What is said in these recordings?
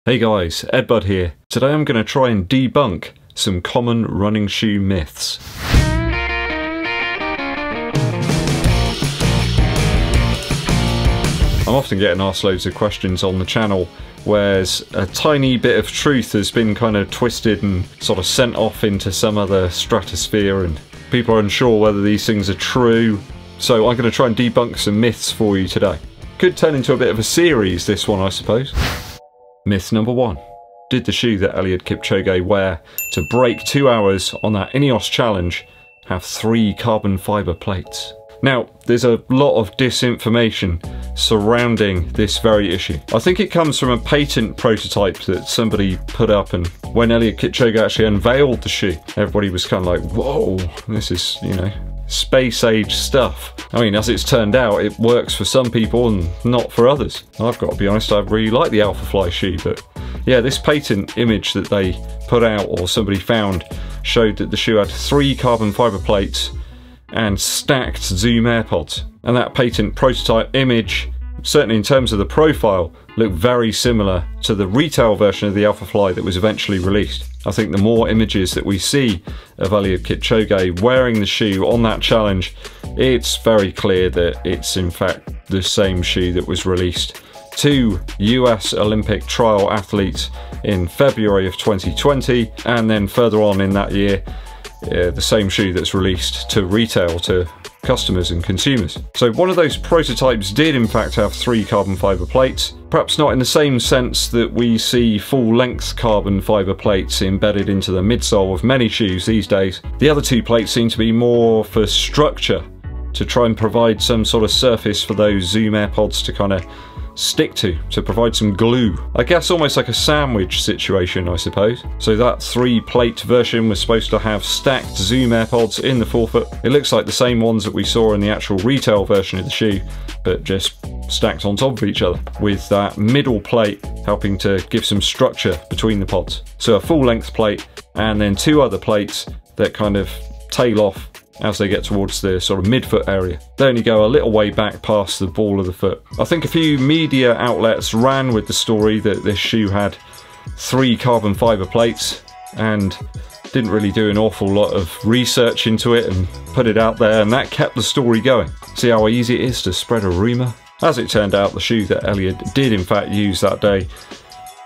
Hey guys, EDDBUD here. Today I'm going to try and debunk some common running shoe myths. I'm often getting asked loads of questions on the channel where a tiny bit of truth has been kind of twisted and sort of sent off into some other stratosphere, and people are unsure whether these things are true. So I'm going to try and debunk some myths for you today. Could turn into a bit of a series, this one, I suppose. Myth number 1. Did the shoe that Eliud Kipchoge wear to break 2 hours on that Ineos challenge have 3 carbon fibre plates? Now, there's a lot of disinformation surrounding this very issue. I think it comes from a patent prototype that somebody put up, and when Eliud Kipchoge actually unveiled the shoe, everybody was kind of like, whoa, this is, you know, space age stuff. I mean, as it's turned out, it works for some people and not for others. I've got to be honest, I really like the Alphafly shoe, but yeah, this patent image that they put out, or somebody found, showed that the shoe had 3 carbon fibre plates and stacked Zoom AirPods. And that patent prototype image, certainly in terms of the profile, looked very similar to the retail version of the Alphafly that was eventually released. I think the more images that we see of Eliud Kipchoge wearing the shoe on that challenge, it's very clear that it's in fact the same shoe that was released to US Olympic trial athletes in February of 2020, and then further on in that year, the same shoe that's released to retail to customers and consumers. So one of those prototypes did in fact have 3 carbon fibre plates, perhaps not in the same sense that we see full-length carbon fibre plates embedded into the midsole of many shoes these days. The other 2 plates seem to be more for structure, to try and provide some sort of surface for those Zoom AirPods to kind of stick to provide some glue. I guess almost like a sandwich situation, I suppose. So that 3-plate version was supposed to have stacked Zoom AirPods in the forefoot. It looks like the same ones that we saw in the actual retail version of the shoe, but just stacked on top of each other, with that middle plate helping to give some structure between the pods. So a full-length plate and then 2 other plates that kind of tail off as they get towards the sort of midfoot area. They only go a little way back past the ball of the foot. I think a few media outlets ran with the story that this shoe had 3 carbon fibre plates and didn't really do an awful lot of research into it and put it out there, and that kept the story going. See how easy it is to spread a rumour? As it turned out, the shoe that Eliud did in fact use that day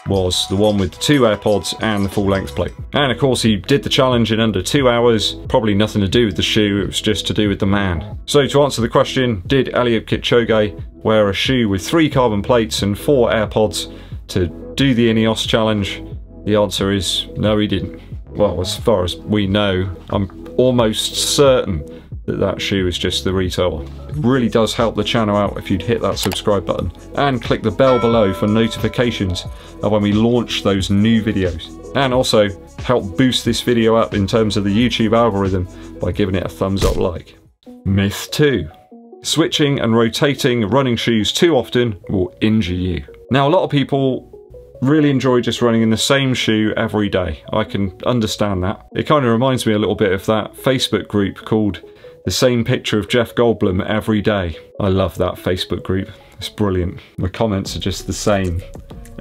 was the one with the 2 AirPods and the full-length plate. And of course he did the challenge in under 2 hours, probably nothing to do with the shoe, it was just to do with the man. So to answer the question, did Eliud Kipchoge wear a shoe with 3 carbon plates and 4 AirPods to do the Ineos challenge? The answer is no, he didn't. Well, as far as we know, I'm almost certain that that shoe is just the retail one. It really does help the channel out if you'd hit that subscribe button and click the bell below for notifications of when we launch those new videos, and also help boost this video up in terms of the YouTube algorithm by giving it a thumbs up like. Myth 2. Switching and rotating running shoes too often will injure you. Now, a lot of people really enjoy just running in the same shoe every day. I can understand that. It kind of reminds me a little bit of that Facebook group called The Same Picture of Jeff Goldblum Every Day. I love that Facebook group. It's brilliant. The comments are just the same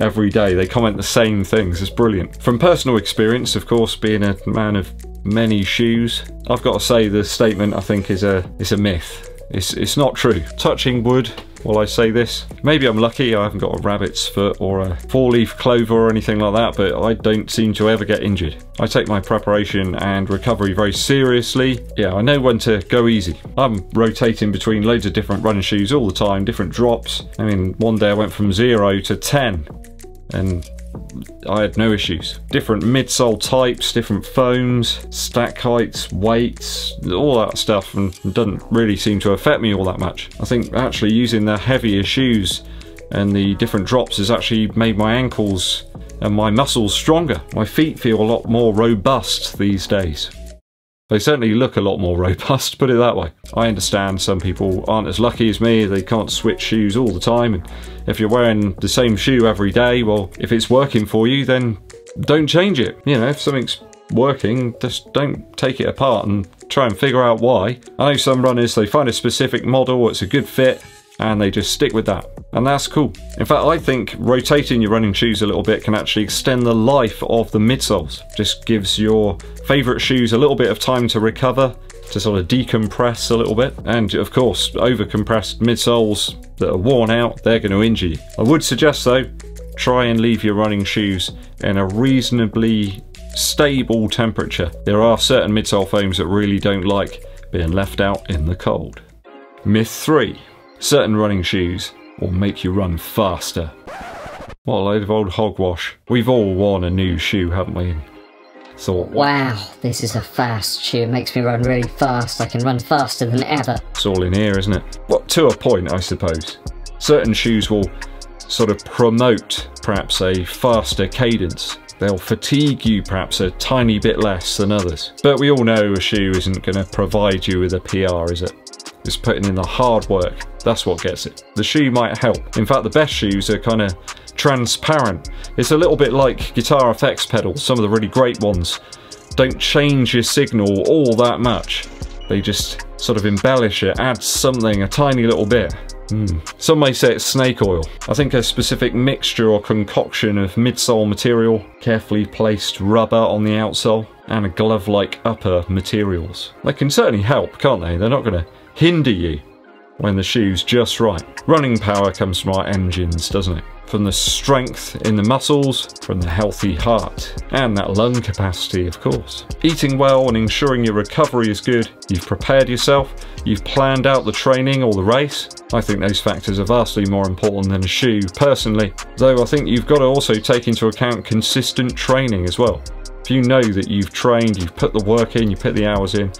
every day. They comment the same things. It's brilliant. From personal experience, of course, being a man of many shoes, I've got to say the statement I think is a myth. It's not true. Touching wood while I say this. Maybe I'm lucky, I haven't got a rabbit's foot or a 4-leaf clover or anything like that, but I don't seem to ever get injured. I take my preparation and recovery very seriously. Yeah, I know when to go easy. I'm rotating between loads of different running shoes all the time, different drops. I mean, one day I went from 0 to 10 and I had no issues. Different midsole types, different foams, stack heights, weights, all that stuff, and it doesn't really seem to affect me all that much. I think actually using the heavier shoes and the different drops has actually made my ankles and my muscles stronger. My feet feel a lot more robust these days. They certainly look a lot more robust, put it that way. I understand some people aren't as lucky as me, they can't switch shoes all the time, and if you're wearing the same shoe every day, well, if it's working for you, then don't change it. You know, if something's working, just don't take it apart and try and figure out why. I know some runners, they find a specific model, it's a good fit, and they just stick with that. and that's cool. In fact, I think rotating your running shoes a little bit can actually extend the life of the midsoles. Just gives your favourite shoes a little bit of time to recover, to sort of decompress a little bit. And of course, over-compressed midsoles that are worn out, they're going to injure you. I would suggest though, try and leave your running shoes in a reasonably stable temperature. There are certain midsole foams that really don't like being left out in the cold. Myth 3. Certain running shoes will make you run faster. What a load of old hogwash. We've all worn a new shoe, haven't we? And thought, wow, this is a fast shoe. It makes me run really fast. I can run faster than ever. It's all in here, isn't it? Well, to a point, I suppose. Certain shoes will sort of promote perhaps a faster cadence. They'll fatigue you perhaps a tiny bit less than others. But we all know a shoe isn't going to provide you with a PR, is it? It's putting in the hard work. That's what gets it. The shoe might help. In fact, the best shoes are kind of transparent. It's a little bit like guitar effects pedals. Some of the really great ones don't change your signal all that much. They just sort of embellish it, add something, a tiny little bit. Some may say it's snake oil. I think a specific mixture or concoction of midsole material, carefully placed rubber on the outsole, and a glove-like upper materials. They can certainly help, can't they? They're not going to hinder you when the shoe's just right. Running power comes from our engines, doesn't it? From the strength in the muscles, from the healthy heart, and that lung capacity, of course. Eating well and ensuring your recovery is good. You've prepared yourself, you've planned out the training or the race. I think those factors are vastly more important than a shoe, personally. Though I think you've got to also take into account consistent training as well. If you know that you've trained, you've put the work in, you put the hours in,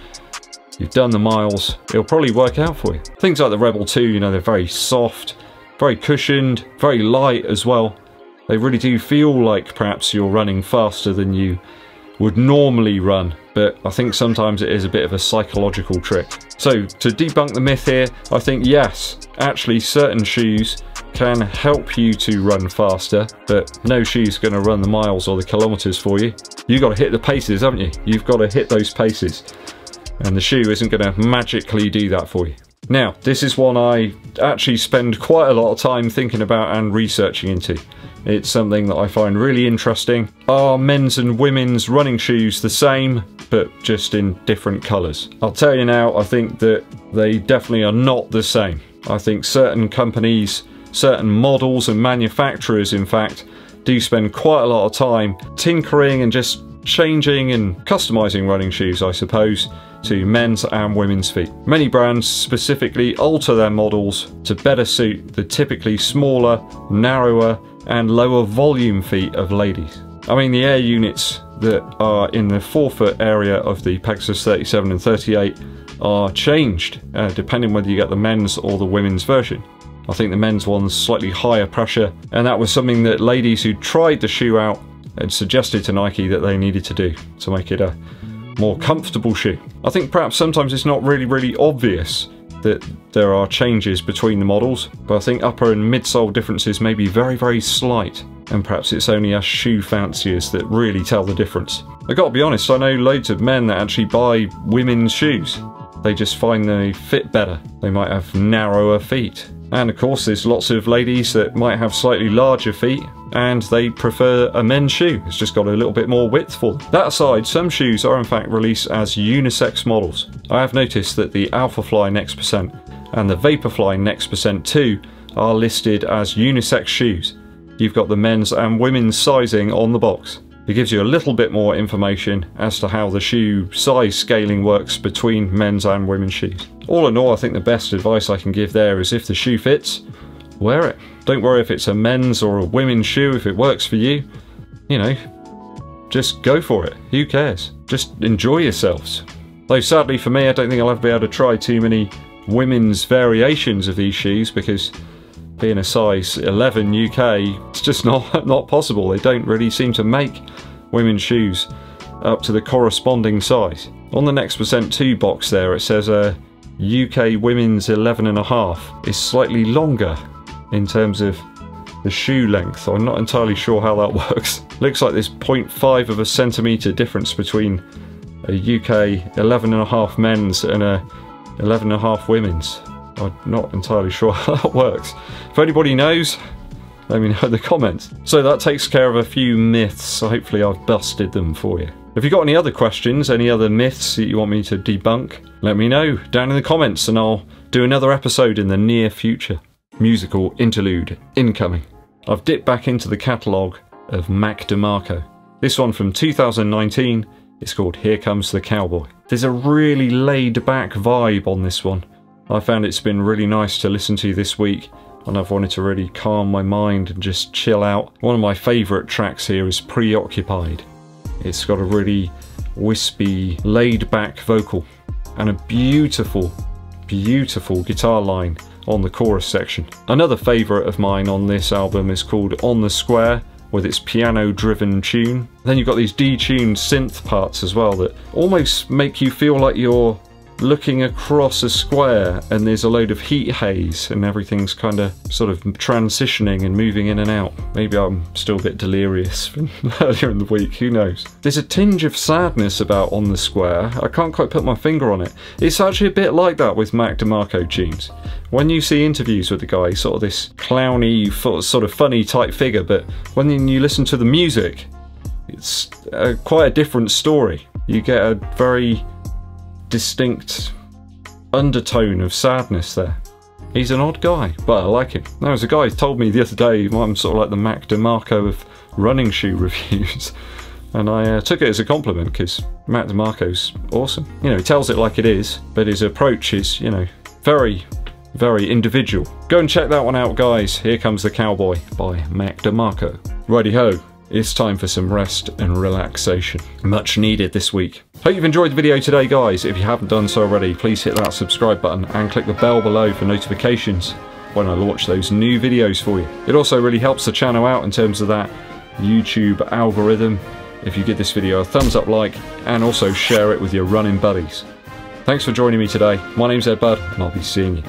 you've done the miles, it'll probably work out for you. Things like the Rebel 2, you know, they're very soft, very cushioned, very light as well. They really do feel like perhaps you're running faster than you would normally run, but I think sometimes it is a bit of a psychological trick. So to debunk the myth here, I think yes, actually certain shoes can help you to run faster, but no shoe's going to run the miles or the kilometers for you. You've got to hit the paces, haven't you? You've got to hit those paces, and the shoe isn't going to magically do that for you. Now, this is one I actually spend quite a lot of time thinking about and researching into. It's something that I find really interesting. Are men's and women's running shoes the same, but just in different colours? I'll tell you now, I think that they definitely are not the same. I think certain companies, certain models and manufacturers, in fact, do spend quite a lot of time tinkering and just changing and customising running shoes, I suppose, to men's and women's feet. Many brands specifically alter their models to better suit the typically smaller, narrower and lower volume feet of ladies. I mean, the air units that are in the forefoot area of the Pegasus 37 and 38 are changed depending whether you get the men's or the women's version. I think the men's one's slightly higher pressure, and that was something that ladies who tried the shoe out had suggested to Nike that they needed to do to make it a more comfortable shoe. I think perhaps sometimes it's not really obvious that there are changes between the models, but I think upper and midsole differences may be very slight, and perhaps it's only us shoe fanciers that really tell the difference. I gotta be honest, I know loads of men that actually buy women's shoes. They just find they fit better. They might have narrower feet. And of course there's lots of ladies that might have slightly larger feet and they prefer a men's shoe. It's just got a little bit more width for them. That aside, some shoes are in fact released as unisex models. I have noticed that the Alphafly Next Percent and the Vaporfly Next Percent 2 are listed as unisex shoes. You've got the men's and women's sizing on the box. It gives you a little bit more information as to how the shoe size scaling works between men's and women's shoes. All in all, I think the best advice I can give there is if the shoe fits, wear it. Don't worry if it's a men's or a women's shoe. If it works for you, you know, just go for it. Who cares? Just enjoy yourselves. Though sadly for me, I don't think I'll ever be able to try too many women's variations of these shoes because being a size 11 UK, it's just not possible. They don't really seem to make women's shoes up to the corresponding size. On the Next Percent 2 box there, it says UK women's 11.5 is slightly longer in terms of the shoe length. I'm not entirely sure how that works. Looks like there's 0.5 of a centimetre difference between a UK 11.5 men's and a 11.5 women's. I'm not entirely sure how that works. If anybody knows, let me know in the comments. So that takes care of a few myths, so hopefully I've busted them for you. If you've got any other questions, any other myths that you want me to debunk, let me know down in the comments and I'll do another episode in the near future. Musical interlude incoming. I've dipped back into the catalogue of Mac DeMarco. This one from 2019, it's called Here Comes the Cowboy. There's a really laid back vibe on this one. I found it's been really nice to listen to this week, and I've wanted to really calm my mind and just chill out. One of my favourite tracks here is Preoccupied. It's got a really wispy, laid back vocal and a beautiful, beautiful guitar line on the chorus section. Another favourite of mine on this album is called On the Square, with its piano driven tune. Then you've got these detuned synth parts as well that almost make you feel like you're looking across a square and there's a load of heat haze and everything's kind of sort of transitioning and moving in and out. Maybe I'm still a bit delirious from earlier in the week, who knows. There's a tinge of sadness about On the Square. I can't quite put my finger on it. It's actually a bit like that with Mac DeMarco tunes. When you see interviews with the guy, sort of this clowny, sort of funny type figure, but when you listen to the music, it's quite a different story. You get a very distinct undertone of sadness there. He's an odd guy, but I like him. There was a guy who told me the other day I'm sort of like the Mac DeMarco of running shoe reviews, and I took it as a compliment because Mac DeMarco's awesome. You know, he tells it like it is, but his approach is, you know, very, very individual. Go and check that one out, guys. Here Comes the Cowboy by Mac DeMarco. Righty ho. It's time for some rest and relaxation. Much needed this week. Hope you've enjoyed the video today, guys. If you haven't done so already, please hit that subscribe button and click the bell below for notifications when I launch those new videos for you. It also really helps the channel out in terms of that YouTube algorithm if you give this video a thumbs up like and also share it with your running buddies. Thanks for joining me today. My name's EDDBUD and I'll be seeing you